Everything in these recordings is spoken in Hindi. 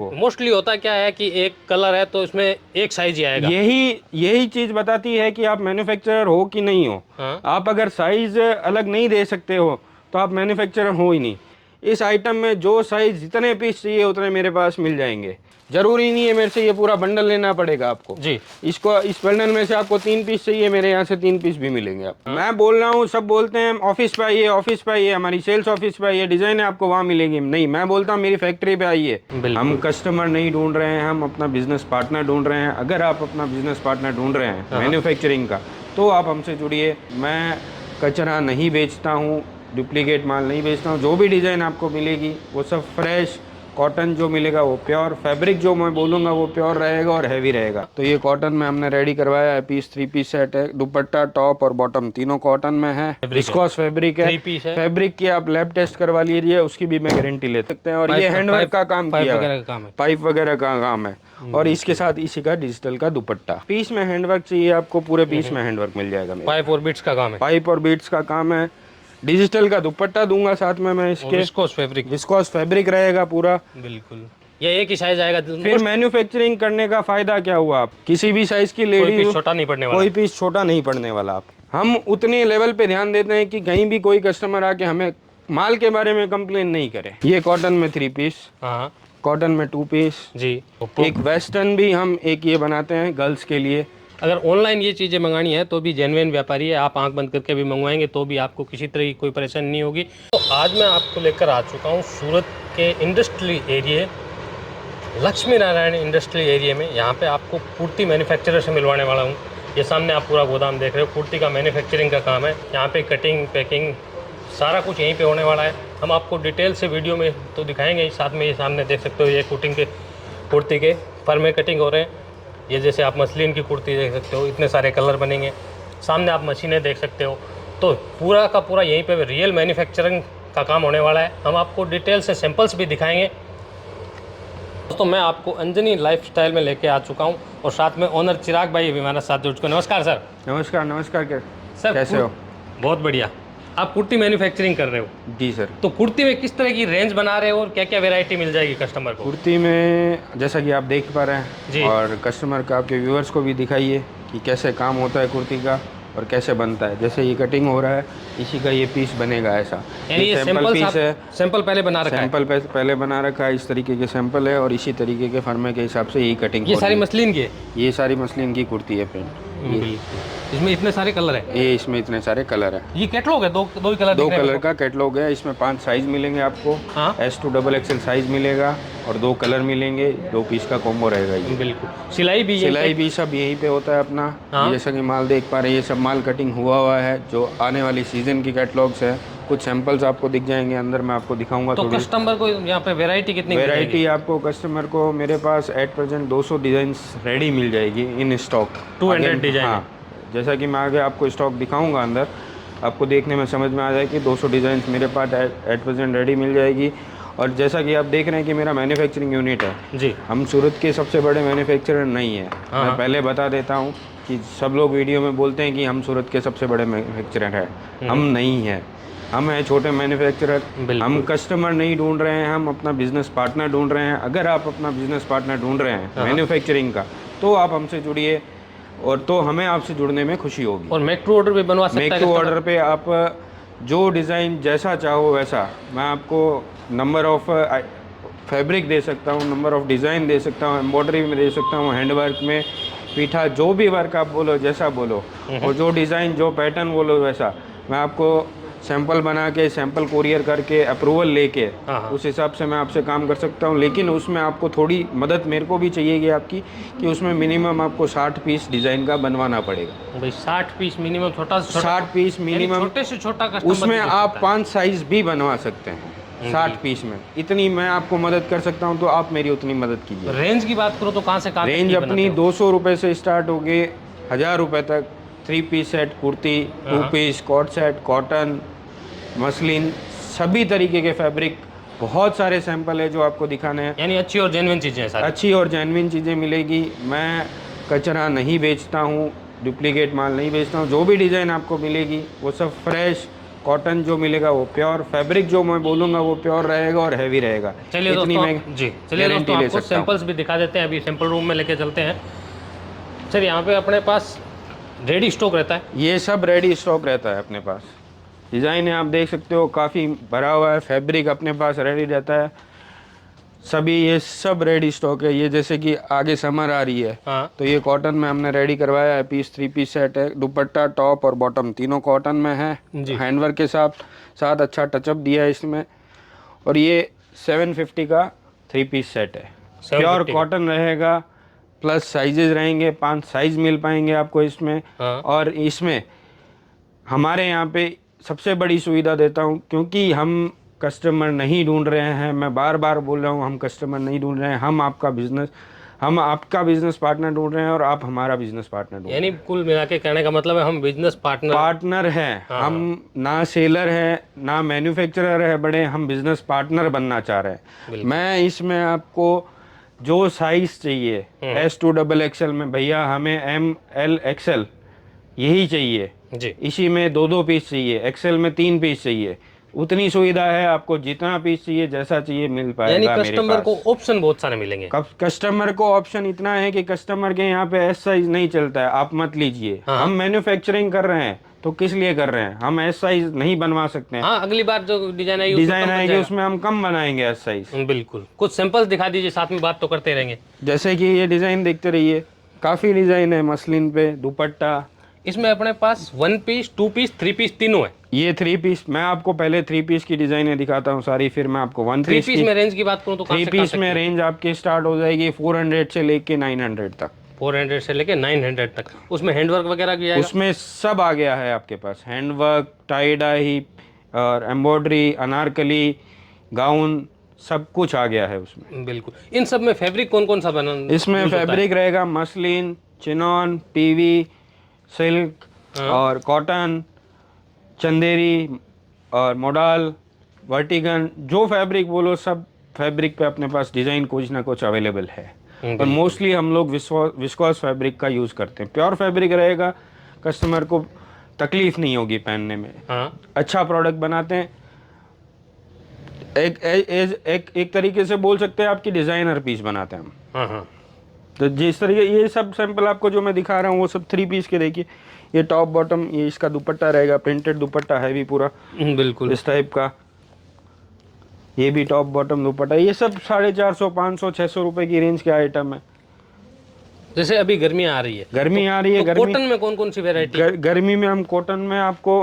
आपको। मोस्टली होता क्या है कि एक कलर है तो इसमें एक साइज ही आएगा। यही चीज बताती है कि आप मैन्युफैक्चरर हो कि नहीं हो। हाँ। आप अगर साइज अलग नहीं दे सकते हो तो आप मैन्युफैक्चरर हो ही नहीं। इस आइटम में जो साइज जितने पीस चाहिए उतने मेरे पास मिल जाएंगे। जरूरी नहीं है मेरे से ये पूरा बंडल लेना पड़ेगा आपको जी। इसको इस बंडल में से आपको 3 पीस चाहिए, मेरे यहाँ से 3 पीस भी मिलेंगे आपको। मैं बोल रहा हूँ, सब बोलते हैं ऑफिस पे आइए, ऑफिस पे आइए, हमारी सेल्स ऑफिस पे आइए, डिजाइन है आपको वहाँ मिलेगी। नहीं, मैं बोलता हूँ मेरी फैक्ट्री पे आइए। हम कस्टमर नहीं ढूंढ रहे हैं, हम अपना बिजनेस पार्टनर ढूंढ रहे हैं। अगर आप अपना बिजनेस पार्टनर ढूंढ रहे हैं मैन्युफैक्चरिंग का, तो आप हमसे जुड़िए। मैं कचरा नहीं बेचता हूँ, डुप्लीकेट माल नहीं बेचता हूँ। जो भी डिज़ाइन आपको मिलेगी वो सब फ्रेश कॉटन जो मिलेगा वो प्योर, फैब्रिक जो मैं बोलूँगा वो प्योर रहेगा और हैवी रहेगा। तो ये कॉटन में हमने रेडी करवाया है पीस, 3 पीस सेट है। दुपट्टा, टॉप और बॉटम तीनों कॉटन में है। विस्कोस फैब्रिक है। फैब्रिक की आप लैब टेस्ट करवा लीजिए, उसकी भी मैं गारंटी ले सकते हैं। और ये हैंडवर्क का काम किया है, पाइप वगैरह का काम है। और इसके साथ इसी का डिजिटल का दुपट्टा। पीस में हैंडवर्क चाहिए आपको, पूरे पीस में हैंडवर्क मिल जाएगा। पाइप और बीट्स का काम है। पाइप और बीट्स का काम है। डिजिटल का दुपट्टा दूंगा साथ में मैं इसके। विस्कोस फैब्रिक रहेगा पूरा। बिल्कुल। ये एक ही साइज आएगा। फिर मैन्युफैक्चरिंग करने का फायदा क्या हुआ? आप किसी भी साइज की लेडी, कोई पीस छोटा नहीं पड़ने वाला, कोई पीस छोटा नहीं पड़ने वाला। आप हम उतने लेवल पे ध्यान देते हैं कि कहीं भी कोई कस्टमर आके हमें माल के बारे में कंप्लेन नहीं करे। ये कॉटन में 3 पीस, कॉटन में 2 पीस जी। एक वेस्टर्न भी हम एक ये बनाते हैं गर्ल्स के लिए। अगर ऑनलाइन ये चीज़ें मंगानी है तो भी जेन्युइन व्यापारी है, आप आंख बंद करके भी मंगवाएंगे तो भी आपको किसी तरह की कोई परेशानी नहीं होगी। तो आज मैं आपको लेकर आ चुका हूँ सूरत के industrial area, Lakshmi Narayan industrial area में। यहाँ पे आपको कुर्ती मैन्युफैक्चरर से मिलवाने वाला हूँ। ये सामने आप पूरा गोदाम देख रहे हो, कुर्ती का मैन्युफैक्चरिंग का काम है। यहाँ पे कटिंग, पैकिंग सारा कुछ यहीं पे होने वाला है। हम आपको डिटेल से वीडियो में तो दिखाएंगे ही, साथ में ये सामने देख सकते हो, ये कुटिंग के कुर्ती के पर में कटिंग हो रहे हैं। ये जैसे आप मसलिन की कुर्ती देख सकते हो, इतने सारे कलर बनेंगे। सामने आप मशीनें देख सकते हो। तो पूरा का पूरा यहीं पे रियल मैन्युफैक्चरिंग का काम होने वाला है। हम आपको डिटेल से सैंपल्स भी दिखाएंगे। दोस्तों, मैं आपको अंजनी लाइफस्टाइल में लेके आ चुका हूँ और साथ में ओनर चिराग भाई भी हमारे साथ जुड़ चुके हैं। नमस्कार सर। नमस्कार। नमस्कार सर, कैसे हो? बहुत बढ़िया। आप कुर्ती मैन्युफैक्चरिंग कर रहे हो? जी सर। तो कुर्ती में किस तरह की रेंज बना रहे हो और क्या क्या वैरायटी मिल जाएगी कस्टमर को? कुर्ती में जैसा कि आप देख पा रहे हैं जी, और कस्टमर का, आपके व्यूअर्स को भी दिखाइए कि कैसे काम होता है कुर्ती का और कैसे बनता है। जैसे ये कटिंग हो रहा है, इसी का ये पीस बनेगा ऐसा। ये सैंपल पीस है, सैंपल पहले बना रखा है। सैंपल पहले बना रखा है, इस तरीके के सैंपल है और इसी तरीके के फर्मे के हिसाब से यही कटिंग। ये सारी मसलिन की है? ये सारी मसलिन की कुर्ती है फ्रेंड। इसमें इतने सारे कलर है? ये इसमें इतने सारे कलर है। ये कैटलॉग है? दो ही कलर? 2 कलर का कैटलॉग है। इसमें 5 साइज मिलेंगे आपको। S to XXL साइज मिलेगा और 2 कलर मिलेंगे। 2 पीस का कॉम्बो रहेगा ये। बिल्कुल। सिलाई भी सब यहीं पे होता है अपना। जैसा कि माल देख पा रहे हैं, ये सब माल कटिंग हुआ है जो आने वाली सीजन की कैटलॉग्स है। कुछ सैंपल्स आपको दिख जाएंगे अंदर, मैं आपको दिखाऊंगा। तो कस्टमर को यहाँ पे वैरायटी कितनी? वैरायटी आपको कस्टमर को मेरे पास एट प्रेजेंट 200 डिजाइन रेडी मिल जाएगी इन स्टॉक। 200 डिजाइन? हाँ, जैसा कि मैं आगे आपको स्टॉक दिखाऊंगा अंदर, आपको देखने में समझ में आ जाए कि 200 डिज़ाइन मेरे पास एट प्रेजेंट रेडी मिल जाएगी। और जैसा कि आप देख रहे हैं कि मेरा मैन्युफैक्चरिंग यूनिट है जी। हम सूरत के सबसे बड़े मैन्युफैक्चरर नहीं है। मैं पहले बता देता हूँ कि सब लोग वीडियो में बोलते हैं कि हम सूरत के सबसे बड़े मैन्युफैक्चरर हैं। हम नहीं हैं, हम हैं छोटे मैन्युफैक्चरर। हम कस्टमर नहीं ढूंढ रहे हैं, हम अपना बिजनेस पार्टनर ढूंढ रहे हैं। अगर आप अपना बिजनेस पार्टनर ढूंढ रहे हैं मैन्युफैक्चरिंग का, तो आप हमसे जुड़िए और तो हमें आपसे जुड़ने में खुशी होगी। और मेक टू ऑर्डर भी बनवा सकते हैं? मेक टू ऑर्डर पे आप जो डिज़ाइन जैसा चाहो वैसा, मैं आपको नंबर ऑफ फैब्रिक दे सकता हूँ, नंबर ऑफ डिज़ाइन दे सकता हूँ, एम्ब्रॉयडरी में दे सकता हूँ, हैंडवर्क में, पीठा, जो भी वर्क आप बोलो, जैसा बोलो, और जो डिज़ाइन, जो पैटर्न बोलो वैसा। मैं आपको सैंपल बना के, सैंपल कुरियर करके, अप्रूवल लेके उस हिसाब से मैं आपसे काम कर सकता हूँ। लेकिन उसमें आपको थोड़ी मदद मेरे को भी चाहिएगी आपकी, कि उसमें मिनिमम आपको 60 पीस डिज़ाइन का बनवाना पड़ेगा। भाई 60 पीस मिनिमम? 60 piece minimum. छोटे से छोटा उसमें आप 5 साइज भी बनवा सकते हैं 60 पीस में। इतनी मैं आपको मदद कर सकता हूँ, तो आप मेरी उतनी मदद कीजिए। रेंज की बात करो तो कहाँ से कहाँ? रेंज अपनी 200 रुपये से स्टार्ट होगी 1000 रुपये तक। 3 piece set kurti, 2 piece coat set, cotton, muslin, सभी तरीके के फैब्रिक, बहुत सारे सैंपल है जो आपको दिखाने हैं। यानी अच्छी और जेन्युइन चीज़ें हैं? अच्छी और जेन्युइन चीज़ें मिलेगी। मैं कचरा नहीं बेचता हूँ, डुप्लीकेट माल नहीं बेचता हूँ। जो भी डिज़ाइन आपको मिलेगी वो सब फ्रेश कॉटन जो मिलेगा वो प्योर, फैब्रिक जो मैं बोलूँगा वो प्योर रहेगा और हैवी रहेगा। चलिए इतनी दोस्तों, मैं जी चलिए गारंटी दोस्तों, ले आपको सकता हूँ। सैंपल्स भी दिखा देते हैं। अभी सैंपल रूम में लेके चलते हैं। सर यहाँ पे अपने पास रेडी स्टॉक रहता है? ये सब रेडी स्टॉक रहता है अपने पास। डिज़ाइन है, आप देख सकते हो काफ़ी भरा हुआ है, फैब्रिक अपने पास रेडी रहता है सभी। ये सब रेडी स्टॉक है। ये जैसे कि आगे समर आ रही है, हाँ तो ये कॉटन में हमने रेडी करवाया है पीस, 3 पीस सेट है। दुपट्टा, टॉप और बॉटम तीनों कॉटन में है, जी। हैंडवर्क के साथ साथ अच्छा टचअप दिया है इसमें। और ये 750 का 3 पीस सेट है, प्योर 750 कॉटन रहेगा, प्लस साइजेस रहेंगे, 5 साइज मिल पाएंगे आपको इसमें। हाँ। और इसमें हमारे यहाँ पे सबसे बड़ी सुविधा देता हूँ, क्योंकि हम कस्टमर नहीं ढूंढ रहे हैं, मैं बार बार बोल रहा हूँ, हम कस्टमर नहीं ढूंढ रहे हैं, हम आपका बिजनेस पार्टनर ढूंढ रहे हैं और आप हमारा बिजनेस पार्टनर ढूंढ रहे हैं। यानी कुल मिला के कहने का मतलब है हम बिजनेस पार्टनर हैं। हाँ। हम ना सेलर है ना मैन्युफैक्चरर है बड़े, हम बिजनेस पार्टनर बनना चाह रहे हैं। मैं इसमें आपको जो साइज चाहिए S2 XXL में, भैया हमें ML XL यही चाहिए जी। इसी में 2 पीस चाहिए, एक्सेल में 3 पीस चाहिए, उतनी सुविधा है। आपको जितना पीस चाहिए जैसा चाहिए मिल पाएगा। यानी कस्टमर को ऑप्शन बहुत सारे मिलेंगे। कस्टमर को ऑप्शन इतना है कि कस्टमर के यहाँ पे एस साइज नहीं चलता है, आप मत लीजिए। हाँ। हम मैन्युफैक्चरिंग कर रहे हैं तो किस लिए कर रहे हैं, हम एस साइज नहीं बनवा सकते हैं। हाँ, अगली बार जो डिजाइन आएगी डिजाइन आएगी उसमें हम कम बनाएंगे एस साइज। बिल्कुल। कुछ सैंपल्स दिखा दीजिए, साथ में बात तो करते रहेंगे। जैसे कि ये डिजाइन देखते रहिए, काफी डिजाइन है मसलिन पे, दुपट्टा। इसमें अपने पास 1 पीस, 2 पीस, 3 पीस तीनों है। ये 3 पीस, मैं आपको पहले 3 पीस की डिजाइनें दिखाता हूँ सारी, फिर मैं आपको 1 3 पीस में रेंज की बात करूँ तो 3 पीस में रेंज आपकी स्टार्ट हो जाएगी 400 से लेके 900 तक। 400 से लेके 900 तक। उसमें हैंडवर्क वगैरह भी आएगा? उसमें सब आ गया है आपके पास, हैंडवर्क, टाई डाई और एम्ब्रॉयडरी, अनारकली, गाउन, सब कुछ आ गया है उसमें। बिल्कुल। इन सब में फैब्रिक कौन कौन सा बना? इसमें फैब्रिक रहेगा मसलिन, चिनॉन, पीवी, सिल्क और कॉटन, चंदेरी और मोडाल, वर्टिगन, जो फैब्रिक बोलो सब फैब्रिक पे अपने पास डिज़ाइन कुछ ना कुछ अवेलेबल है। और मोस्टली हम लोग विस्कोस फैब्रिक का यूज़ करते हैं। प्योर फैब्रिक रहेगा, कस्टमर को तकलीफ नहीं होगी पहनने में। हाँ। अच्छा प्रोडक्ट बनाते हैं। एक तरीके से बोल सकते हैं आपकी डिज़ाइनर पीस बनाते हैं हम। हाँ हाँ। तो जिस तरीके ये सब सैंपल आपको जो मैं दिखा रहा हूँ वो सब 3 पीस के देखिए। ये टॉप बॉटम, ये इसका दुपट्टा रहेगा, प्रिंटेड दुपट्टा हैवी पूरा बिल्कुल इस टाइप का। ये भी टॉप बॉटम दुपट्टा। ये सब 450, 500, 600 रुपए की रेंज के आइटम है। जैसे अभी गर्मी आ रही है, गर्मी आ रही है, तो कॉटन में कौन कौन सी वेरायटी? गर्मी में हम कॉटन में आपको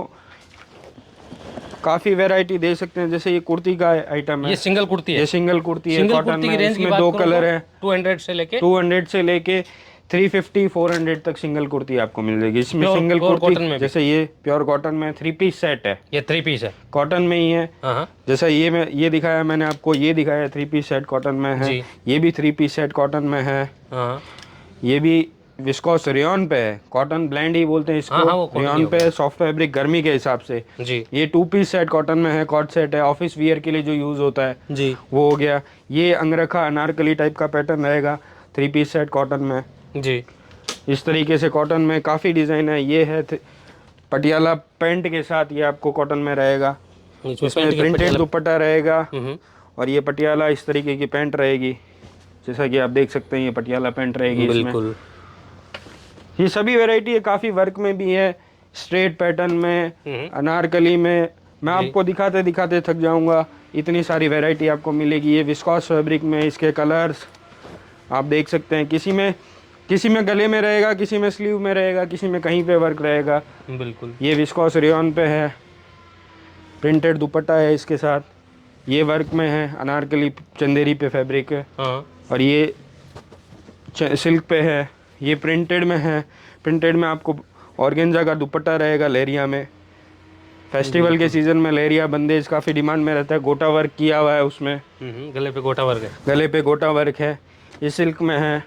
काफी वैरायटी दे सकते हैं। जैसे ये कुर्ती का आइटम है, ये सिंगल कुर्ती है। ये सिंगल कुर्ती है सिंगल कॉटन कुर्ती की में। रेंज की इसमें बात 2 करूं कलर तो है, 200 से लेके 350, 400 तक सिंगल कुर्ती आपको मिल जाएगी। इसमें सिंगल कॉटन कुर्ती में जैसे ये प्योर कॉटन में 3 पीस सेट है। ये 3 पीस है, कॉटन में ही है। हाँ। जैसा ये दिखाया मैंने आपको, ये दिखाया 3 पीस सेट कॉटन में है। जी। ये भी 3 पीस सेट कॉटन में है। हाँ। ये भी विस्कोस रेयन पे है, कॉटन ब्लेंड ही बोलते हैं इसको। हाँ, वो cotton ही रेयन पे सॉफ्ट फैब्रिक गर्मी के हिसाब से। जी ये 2 पीस सेट कॉटन में है, कॉट सेट है, ऑफिस वियर के लिए जो यूज होता है जी। वो हो गया। ये अंगरखा अनारकली टाइप का पैटर्न रहेगा 3 पीस सेट कॉटन में। जी। इस तरीके से कॉटन में काफ़ी डिज़ाइन है। ये है पटियाला पैंट के साथ, ये आपको कॉटन में रहेगा। इसमें प्रिंटेड दुपट्टा रहेगा और ये पटियाला इस तरीके की पैंट रहेगी। जैसा कि आप देख सकते हैं ये पटियाला पैंट रहेगी। बिल्कुल। ये सभी वैरायटी है, काफ़ी वर्क में भी है, स्ट्रेट पैटर्न में, अनारकली में। मैं आपको दिखाते दिखाते थक जाऊंगा, इतनी सारी वैरायटी आपको मिलेगी। ये विस्कोस फैब्रिक में, इसके कलर्स आप देख सकते हैं। किसी में गले में रहेगा, किसी में स्लीव में रहेगा, किसी में कहीं पे वर्क रहेगा। बिल्कुल। ये विस्कोस रेयन पे है, प्रिंटेड दुपट्टा है इसके साथ। ये वर्क में है, अनारकली चंदेरी पे फैब्रिक है। हाँ। और ये सिल्क पे है, ये प्रिंटेड में है। प्रिंटेड में आपको ऑर्गेन्जा का दुपट्टा रहेगा लेरिया में। फेस्टिवल के सीजन में लेरिया बंदेज काफ़ी डिमांड में रहता है। गोटा वर्क किया हुआ है उसमें, गले पे गोटा वर्क है। गले पे गोटा वर्क है। ये सिल्क में है।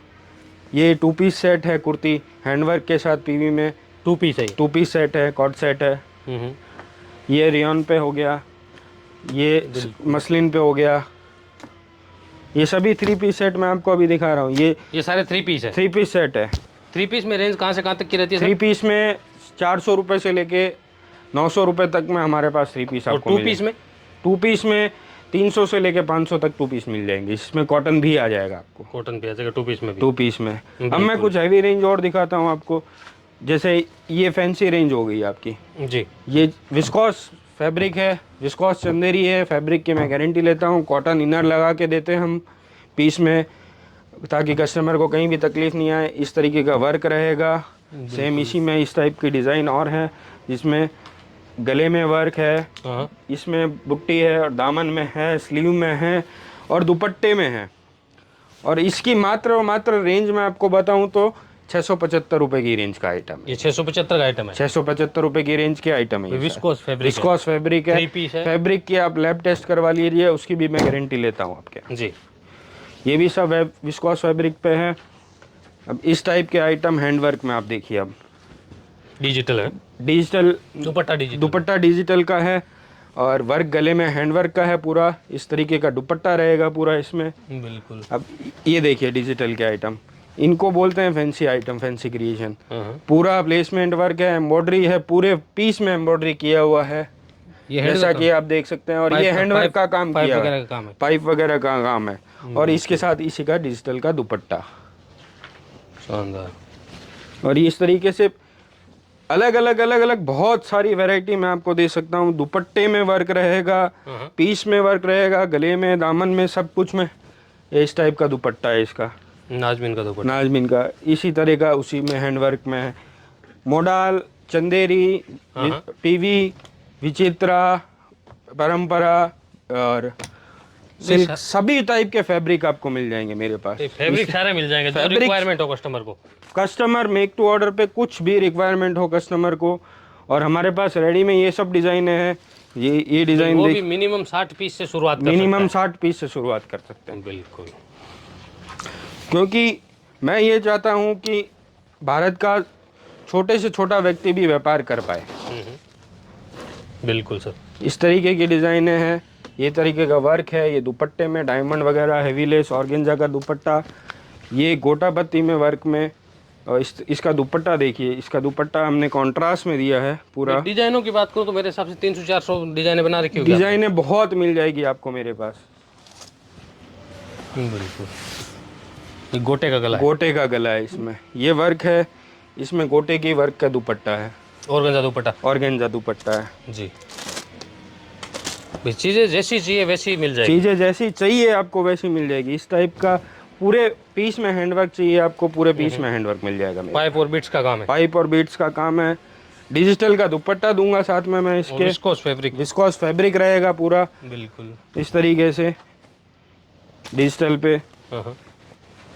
ये 2 पीस सेट है कुर्ती, हैंडवर्क के साथ पीवी में। 2 पीस है। 2 पीस सेट है, कॉट सेट है। ये रेयन पे हो गया, ये मसलिन पे हो गया। ये सभी 3 पीस सेट मैं आपको अभी दिखा रहा हूँ। ये सारे 3 पीस है। 3 पीस सेट है। 3 पीस में रेंज कहाँ से कहाँ तक की रहती है? 3 पीस में 400 रुपये से लेके 900 रुपये तक में हमारे पास 3 पीस और आपको 2 पीस में? 2 पीस में 300 से लेके 500 तक 2 पीस मिल जाएंगे। इसमें कॉटन भी आ जाएगा आपको कॉटन पे आ जाएगा 2 पीस में भी। 2 पीस में। अब मैं कुछ हैवी रेंज और दिखाता हूँ आपको, जैसे ये फैंसी रेंज हो गई आपकी जी। ये विस्कॉस फैब्रिक है, विस्कॉस चंदेरी है, फैब्रिक की मैं गारंटी लेता हूँ। कॉटन इनर लगा के देते हैं हम पीस में, ताकि कस्टमर को कहीं भी तकलीफ नहीं आए। इस तरीके का वर्क रहेगा। सेम इसी में इस टाइप की डिज़ाइन और है, जिसमें गले में वर्क है, हाँ। इसमें बुट्टी है, और दामन में है, स्लीव में है, और दुपट्टे में है। और इसकी मात्र और मात्र रेंज में आपको बताऊं तो 675 रुपये की रेंज का आइटम है। ये 675 का आइटम है। 675 रुपये की रेंज के आइटम है। विस्कोस फैब्रिक, विस्कोस फैब्रिक है, 3 पीस है। फैब्रिक की आप लैब टेस्ट करवा लीजिए, उसकी भी मैं गारंटी लेता हूँ आपके। जी। ये भी सब विस्कोस फैब्रिक पे है। अब इस टाइप के आइटम हैंडवर्क में आप देखिए, अब डिजिटल है, डिजिटल दुपट्टा डिजिटल का है, और वर्क गले में हैंडवर्क का है पूरा। इस तरीके का दुपट्टा रहेगा पूरा इसमें। बिल्कुल। अब ये देखिए डिजिटल के आइटम, इनको बोलते हैं फैंसी आइटम, फैंसी क्रिएशन। हाँ। पूरा प्लेसमेंट वर्क है, एम्ब्रॉयडरी है, पूरे पीस में एम्ब्रॉयडरी किया हुआ है, ये जैसा कि आप देख सकते हैं। और ये हैंडवर्क का काम किया वगैरह है, का काम है, पाइप वगैरह का काम है। और इसके साथ इसी का डिजिटल का दुपट्टा। शानदार। और इस तरीके से अलग अलग बहुत सारी वैरायटी मैं आपको दे सकता हूँ। दुपट्टे में वर्क रहेगा, पीस में वर्क रहेगा, गले में, दामन में, सब कुछ में। इस टाइप का दुपट्टा है इसका, नाजमीन का दुपट्टा। नाजमीन का इसी तरह का, उसी में हैंडवर्क में है। मोडाल, चंदेरी, पीवी, विचित्रा, परंपरा और सिल्क, सभी टाइप के फैब्रिक आपको मिल जाएंगे मेरे पास। फैब्रिक सारे मिल जाएंगे जो रिक्वायरमेंट हो कस्टमर को। कस्टमर मेक टू ऑर्डर पे कुछ भी रिक्वायरमेंट हो कस्टमर को, और हमारे पास रेडी में ये सब डिज़ाइन है। ये डिज़ाइन वो भी मिनिमम 60 पीस से शुरुआत कर मिनिमम 60 पीस से शुरुआत कर सकते हैं। बिल्कुल। क्योंकि मैं ये चाहता हूँ कि भारत का छोटे से छोटा व्यक्ति भी व्यापार कर पाए। बिल्कुल सर। इस तरीके की डिज़ाइनें हैं, ये तरीके का वर्क है। ये दुपट्टे में डायमंड वगैरह, हेवी लेस, ऑर्गेन्जा का दुपट्टा, ये गोटा पत्ती में वर्क में। और इसका दुपट्टा देखिए, इसका दुपट्टा हमने कॉन्ट्रास्ट में दिया है पूरा। डिजाइनों की बात करूँ तो मेरे हिसाब से 300-400 डिजाइनें बना रखी होगी। डिजाइनें बहुत मिल जाएगी आपको मेरे पास। बिल्कुल। ये गोटे का गला है। गोटे का गला है इसमें, ये वर्क है, इसमें गोटे की वर्क का दुपट्टा है, ऑर्गेन्जा दुपट्टा। ऑर्गेन्जा दुपट्टा है जी। चीज़ें जैसी चाहिए वैसी मिल जाएगी। चीज़ें जैसी चाहिए आपको वैसी मिल जाएगी। इस टाइप का पूरे पीस में हैंडवर्क चाहिए आपको, पूरे पीस में हैंडवर्क मिल जाएगा। पाइप और बीट्स का काम है। पाइप और बीट्स का काम है। डिजिटल का दुपट्टा दूंगा साथ में मैं इसके। विस्कोस फैब्रिक रहेगा पूरा। बिल्कुल। इस तरीके से डिजिटल पे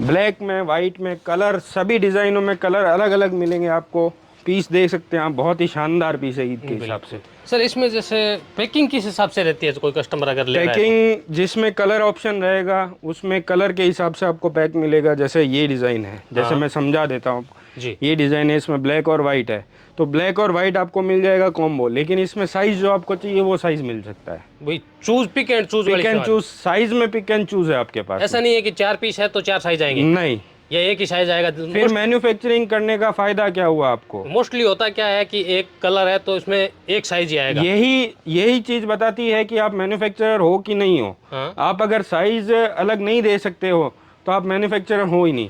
ब्लैक में, वाइट में, कलर सभी डिज़ाइनों में कलर अलग अलग मिलेंगे आपको। पीस देख सकते हैं आप, बहुत ही शानदार पीस है ईद के हिसाब से। सर इसमें जैसे पैकिंग किस हिसाब से रहती है, कोई कस्टमर अगर ले रहा है? पैकिंग जिसमें कलर ऑप्शन रहेगा उसमें कलर के हिसाब से आपको पैक मिलेगा। जैसे ये डिज़ाइन है, जैसे मैं समझा देता हूँ जी। ये डिज़ाइन है, इसमें ब्लैक और वाइट है, तो ब्लैक और वाइट आपको मिल जाएगा कॉम्बो। लेकिन इसमें साइज जो आपको चाहिए वो साइज मिल सकता है। वही choose, pick and choose. Pick and choose, size में पिक एंड चूज है आपके पास। ऐसा नहीं है कि 4 पीस है तो 4 साइज आएंगे, नहीं, या एक ही साइज आएगा। फिर मैन्युफैक्चरिंग करने का फायदा क्या हुआ आपको? मोस्टली होता क्या है कि एक कलर है तो इसमें एक साइज ही आएगा। यही चीज बताती है कि आप मैन्युफैक्चरर हो कि नहीं हो। आप अगर साइज अलग नहीं दे सकते हो तो आप मैन्युफैक्चरर हो ही नहीं।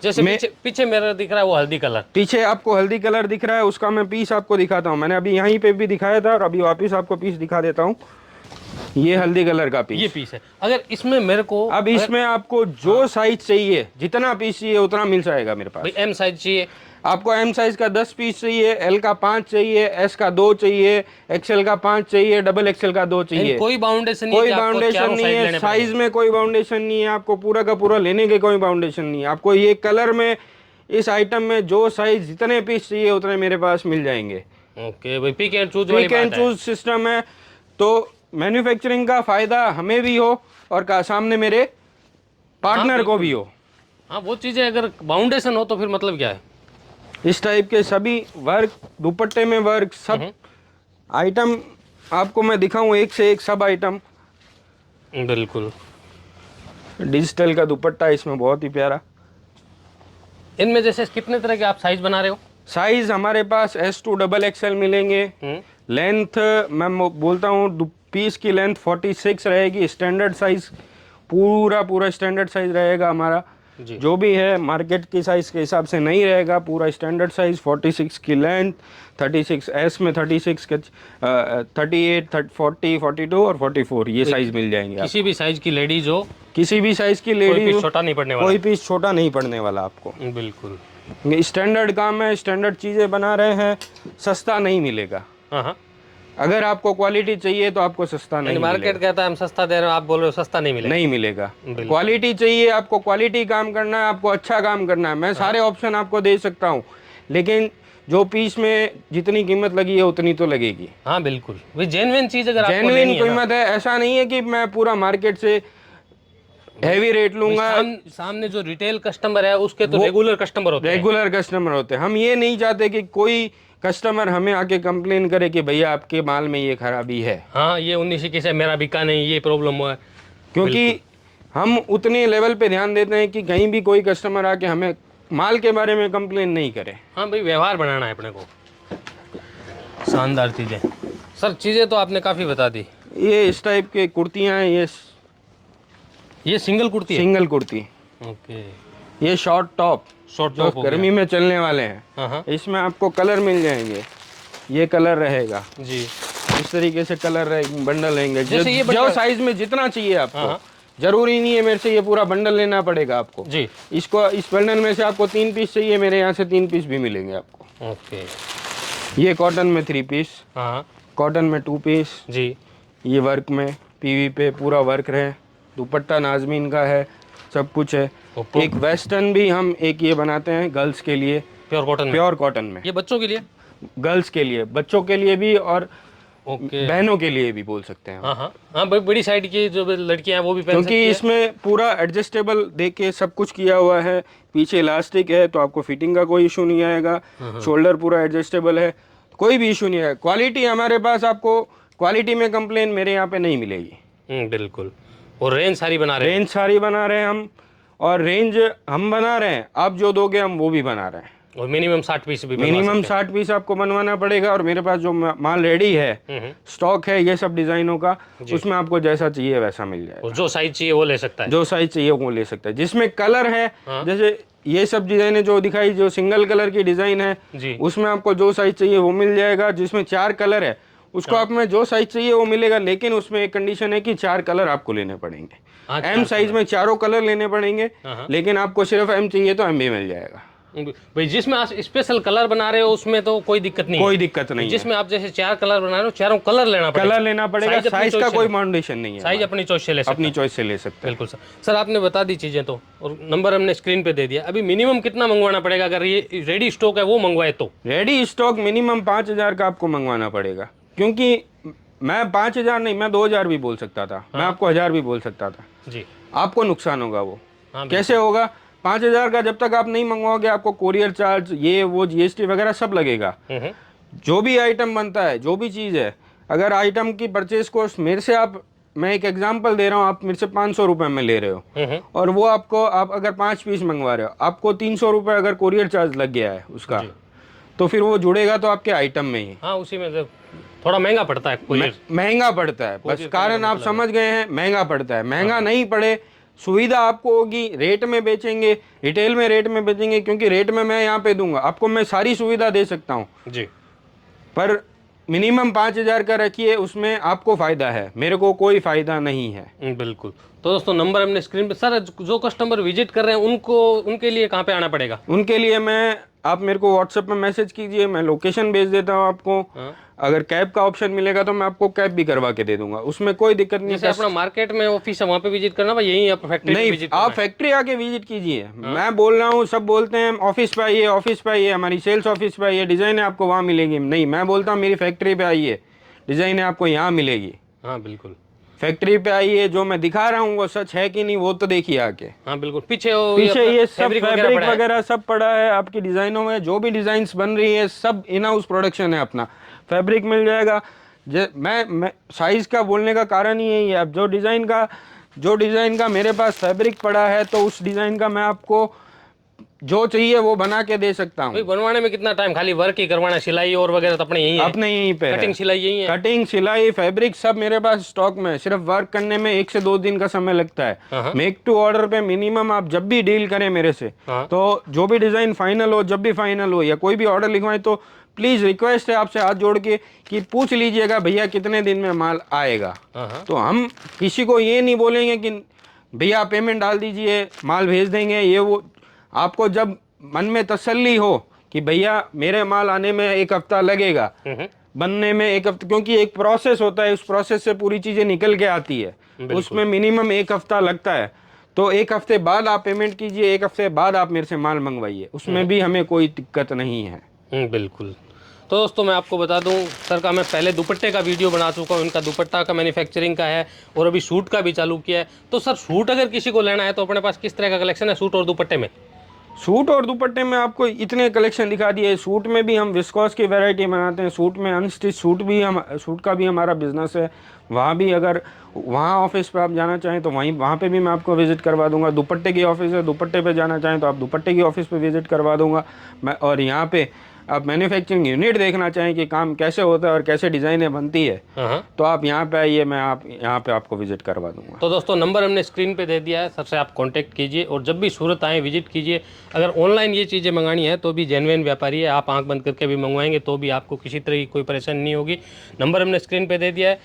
जैसे पीछे मेरा दिख रहा है वो हल्दी कलर, पीछे आपको हल्दी कलर दिख रहा है, उसका मैं पीस आपको दिखाता हूँ। मैंने अभी यहीं पे भी दिखाया था और अभी वापस आपको पीस दिखा देता हूँ। ये हल्दी कलर का पीस, ये पीस है। अगर इसमें मेरे को, अब इसमें आपको जो साइज चाहिए, जितना पीस चाहिए उतना मिल जाएगा मेरे पास। एम साइज चाहिए आपको, एम साइज का 10 पीस चाहिए, एल का 5 चाहिए, एस का 2 चाहिए, एक्सएल का 5 चाहिए, डबल एक्सएल का 2 चाहिए। कोई बाउंडेशन कोई बाउंडेशन नहीं है, साइज में कोई बाउंडेशन नहीं है, आपको पूरा का पूरा लेने के कोई बाउंडेशन नहीं है। आपको ये कलर में, इस आइटम में जो साइज जितने पीस चाहिए उतने मेरे पास मिल जाएंगे। ओके भाई, pick and choose, pick and choose system है। तो मैन्युफैक्चरिंग का फायदा हमें भी हो और सामने मेरे पार्टनर को भी हो। हाँ, वो चीजें अगर बाउंडेशन हो तो फिर मतलब क्या है? इस टाइप के सभी वर्क, दुपट्टे में वर्क, सब आइटम आपको मैं दिखाऊं, एक से एक सब आइटम। बिल्कुल। डिजिटल का दुपट्टा इसमें बहुत ही प्यारा। इनमें जैसे कितने तरह के आप साइज बना रहे हो? साइज हमारे पास S to XXL मिलेंगे, लेंथ मैं बोलता हूँ पीस की लेंथ 46 रहेगी, स्टैंडर्ड साइज पूरा स्टैंडर्ड साइज रहेगा हमारा। जी। जो भी है मार्केट की साइज के हिसाब से नहीं रहेगा, पूरा स्टैंडर्ड साइज 46 की लेंथ, 36 एस में 36 के 38 40 42 और 44 ये साइज मिल जाएंगे आपको। किसी भी साइज की लेडीज हो, किसी भी साइज की कोई लेडी पीस छोटा नहीं पड़ने वाला। कोई पीस छोटा नहीं पड़ने वाला आपको। बिल्कुल। स्टैंडर्ड काम है, स्टैंडर्ड चीज़ें बना रहे हैं, सस्ता नहीं मिलेगा। हाँ हाँ। अगर आपको क्वालिटी चाहिए तो आपको सस्ता नहीं मार्केट मिलेगा। कहता है हम सस्ता दे रहे हो, आप बोल रहे हो सस्ता नहीं मिलेगा। नहीं मिलेगा। बिल्कुल। क्वालिटी चाहिए आपको, क्वालिटी काम करना है आपको, अच्छा काम करना है, मैं सारे ऑप्शन आपको दे सकता हूँ, लेकिन जो पीस में जितनी कीमत लगी है उतनी तो लगेगी। हाँ बिल्कुल, वही जेन्युइन चीज अगर आपको जेन्युइन लेनी है ना, कीमत है। ऐसा नहीं है कि मैं पूरा मार्केट से हैवी रेट लूंगा। सामने जो रिटेल कस्टमर है उसके तो रेगुलर कस्टमर होते हैं। रेगुलर कस्टमर होते हैं। हम ये नहीं चाहते कि कोई कस्टमर हमें आके कंप्लेन करे कि भैया आपके माल में ये खराबी है। हाँ, ये 19 से मेरा बिका नहीं, ये प्रॉब्लम हुआ है। क्योंकि हम उतने लेवल पे ध्यान देते हैं कि कहीं भी कोई कस्टमर आके हमें माल के बारे में कंप्लेन नहीं करे। हाँ भाई, व्यवहार बनाना है अपने को। शानदार चीज़ें सर, चीज़ें तो आपने काफ़ी बता दी। ये इस टाइप के कुर्तियाँ हैं, ये सिंगल कुर्ती है। सिंगल कुर्ती। ओके। ये शॉर्ट टॉप शॉर्ट जो टॉप हो गर्मी में चलने वाले हैं। हाँ। इसमें आपको कलर मिल जाएंगे, ये कलर रहेगा जी। इस तरीके से कलर बंडल रहेंगे, जैसे जो साइज में जितना चाहिए आपको। जरूरी नहीं है मेरे से ये पूरा बंडल लेना पड़ेगा आपको जी। इसको इस बंडल में से आपको 3 पीस चाहिए, मेरे यहाँ से 3 पीस भी मिलेंगे आपको। ओके। ये कॉटन में 3 पीस, हाँ कॉटन में 2 पीस जी। ये वर्क में पीवी पे पूरा वर्क रहे, दुपट्टा नाजमीन का है, सब कुछ है। एक वेस्टर्न भी हम एक ये बनाते हैं गर्ल्स के लिए, प्योर कॉटन में। प्योर कॉटन में। ये बच्चों के लिए, गर्ल्स के लिए, बच्चों के लिए भी और ओके, बहनों के लिए भी बोल सकते हैं। हाँ हाँ हाँ, बड़ी साइड की जो लड़कियां हैं वो भी पहन सकती क्योंकि हैं। इसमें पूरा एडजस्टेबल देख के सब कुछ किया हुआ है, पीछे इलास्टिक है तो आपको फिटिंग का कोई इशू नहीं आएगा, शोल्डर पूरा एडजस्टेबल है, कोई भी इशू नहीं है। क्वालिटी हमारे पास, आपको क्वालिटी में कंप्लेन मेरे यहाँ पे नहीं मिलेगी। बिल्कुल। और रेंज सारी बना रहे हैं। रेंज सारी बना रहे हैं हम, और रेंज हम बना रहे हैं, आप जो दोगे हम वो भी बना रहे हैं। और मिनिमम 60 पीस भी मिनिमम 60 पीस आपको बनवाना पड़ेगा। और मेरे पास जो माल रेडी है, स्टॉक है ये सब डिजाइनों का, उसमें आपको जैसा चाहिए वैसा मिल जाएगा। और जो साइज चाहिए वो ले सकता है। जो साइज चाहिए वो ले सकता है। जिसमें कलर है, जैसे ये सब डिजाइने जो दिखाई, जो सिंगल कलर की डिजाइन है जी। उसमें आपको जो साइज चाहिए वो मिल जाएगा। जिसमें 4 कलर है उसको आप में जो साइज चाहिए वो मिलेगा, लेकिन उसमें एक कंडीशन है कि 4 कलर आपको लेने पड़ेंगे। एम साइज में 4 कलर लेने पड़ेंगे, लेकिन आपको सिर्फ एम चाहिए तो एम भी मिल जाएगा। भाई जिसमें आप स्पेशल कलर बना रहे हो उसमें तो कोई दिक्कत नहीं, कोई दिक्कत नहीं। जिसमें आप जैसे 4 कलर बना रहे हो, चारों कलर लेना पड़ेगा। कलर लेना पड़ेगा, साइज का कोई बाउंडेशन नहीं है। साइज अपनी चॉइस से ले सकते हैं। अपनी चॉइस से ले सकते हैं। बिल्कुल सर। सर आपने बता दी चीजें तो, और नंबर हमने स्क्रीन पे दे दिया। अभी मिनिमम कितना मंगवाना पड़ेगा अगर ये रेडी स्टॉक है वो मंगवाए तो? रेडी स्टॉक मिनिमम 5000 का आपको मंगवाना पड़ेगा, क्योंकि मैं 5000 नहीं, मैं 2000 भी बोल सकता था, मैं आपको 1000 भी बोल सकता था जी। आपको नुकसान होगा वो। कैसे होगा? 5000 का जब तक आप नहीं मंगवाओगे आपको कोरियर चार्ज, ये वो जीएसटी वगैरह सब लगेगा। जो भी आइटम बनता है, जो भी चीज़ है, अगर आइटम की परचेज कॉस्ट मेरे से आप, मैं एक एग्जांपल दे रहा हूँ, आप मेरे से 500 रुपये में ले रहे हो और वो आपको, आप अगर 5 पीस मंगवा रहे हो, आपको 300 रुपये अगर कोरियर चार्ज लग गया है उसका, तो फिर वो जुड़ेगा तो आपके आइटम में ही। हाँ, उसी में थोड़ा महंगा पड़ता है कोरियर। महंगा पड़ता है, बस कारण आप समझ गए हैं, महंगा पड़ता है। महंगा नहीं पड़े, सुविधा आपको होगी, रेट में बेचेंगे, रिटेल में रेट में बेचेंगे, क्योंकि रेट में मैं यहाँ पे दूंगा आपको, मैं सारी सुविधा दे सकता हूँ जी। पर मिनिमम 5000 का रखिए, उसमें आपको फायदा है, मेरे को कोई फायदा नहीं है। बिल्कुल। तो दोस्तों नंबर हमने स्क्रीन पे। सर जो कस्टमर विजिट कर रहे हैं उनको, उनके लिए कहाँ पे आना पड़ेगा? उनके लिए आप मेरे को व्हाट्सएप में मैसेज कीजिए, मैं लोकेशन भेज देता हूँ आपको। अगर कैब का ऑप्शन मिलेगा तो मैं आपको कैब भी करवा के दे दूंगा, उसमें कोई दिक्कत नहीं। जैसे अपना मार्केट में ऑफिस है वहाँ पे विजिट करना, यही आप फैक्ट्री नहीं, विजिट आप फैक्ट्री आके विजिट कीजिए। मैं बोल रहा हूँ, सब बोलते हैं ऑफिस पे आइए, ऑफिस पे आइए, हमारी सेल्स ऑफिस पे आइए, डिजाइन है आपको वहाँ मिलेगी। नहीं, मैं बोलता हूँ मेरी फैक्ट्री पे आइए, डिजाइन है आपको यहाँ मिलेगी। हाँ बिल्कुल, फैक्ट्री पे आइए, जो मैं दिखा रहा हूँ वो सच है कि नहीं वो तो देखिए आके। हाँ बिल्कुल। पीछे ये सब फैब्रिक वगैरह सब पड़ा है, आपकी डिजाइनों में जो भी डिजाइन्स बन रही है सब इन हाउस प्रोडक्शन है अपना, फैब्रिक मिल जाएगा। मैं साइज का बोलने का कारण ही यही है। अब जो डिज़ाइन का मेरे पास फैब्रिक पड़ा है तो उस डिज़ाइन का मैं आपको जो चाहिए वो बना के दे सकता भाई हूँ। बनवाने में कितना टाइम, खाली वर्क ही करवाना, सिलाई और वगैरह तो अपने यही है, अपने यहीं पे कटिंग सिलाई यही है। कटिंग सिलाई फैब्रिक सब मेरे पास स्टॉक में है। सिर्फ वर्क करने में 1 से 2 दिन का समय लगता है। हाँ। मेक टू ऑर्डर पे मिनिमम आप जब भी डील करें मेरे से, हाँ। तो जो भी डिजाइन फाइनल हो, जब भी फाइनल हो या कोई भी ऑर्डर लिखवाएं, तो प्लीज रिक्वेस्ट है आपसे हाथ जोड़ के कि पूछ लीजिएगा भैया कितने दिन में माल आएगा। हाँ। तो हम किसी को ये नहीं बोलेंगे कि भैया पेमेंट डाल दीजिए माल भेज देंगे, ये वो। आपको जब मन में तसल्ली हो कि भैया मेरे माल आने में 1 हफ्ता लगेगा, बनने में 1 हफ्ता, क्योंकि एक प्रोसेस होता है, उस प्रोसेस से पूरी चीजें निकल के आती है, उसमें मिनिमम 1 हफ्ता लगता है। तो 1 हफ्ते बाद आप पेमेंट कीजिए, 1 हफ्ते बाद आप मेरे से माल मंगवाइए, उसमें भी हमें कोई दिक्कत नहीं है। बिल्कुल। तो दोस्तों मैं आपको बता दूं सर का मैं पहले दुपट्टे का वीडियो बना चुका हूं, इनका दुपट्टा का मैन्युफैक्चरिंग का है और अभी सूट का भी चालू किया है। तो सर सूट अगर किसी को लेना है तो अपने पास किस तरह का कलेक्शन है सूट और दुपट्टे में? सूट और दुपट्टे में आपको इतने कलेक्शन दिखा दिए। सूट में भी हम विस्कोस की वैरायटी बनाते हैं, सूट में अनस्टिच सूट भी हम, सूट का भी हमारा बिजनेस है। वहाँ भी अगर वहाँ ऑफिस पे आप जाना चाहें तो वहाँ पे भी मैं आपको विजिट करवा दूंगा। दुपट्टे की ऑफिस है, दुपट्टे पे जाना चाहें तो आप दुपट्टे की ऑफिस पे विजिट करवा दूंगा मैं। और यहाँ पे आप मैन्युफैक्चरिंग यूनिट देखना चाहें कि काम कैसे होता है और कैसे डिज़ाइनें बनती है, तो आप यहाँ पे आइए, मैं आप यहाँ पे आपको विजिट करवा दूंगा। तो दोस्तों नंबर हमने स्क्रीन पे दे दिया है, सर से आप कांटेक्ट कीजिए और जब भी सूरत आए विजिट कीजिए। अगर ऑनलाइन ये चीज़ें मंगानी है तो भी जेन्युइन व्यापारी है, आप आंख बंद करके भी मंगवाएंगे तो भी आपको किसी तरह की कोई परेशानी नहीं होगी। नंबर हमने स्क्रीन पे दे दिया है,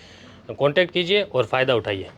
कांटेक्ट कीजिए और फ़ायदा उठाइए।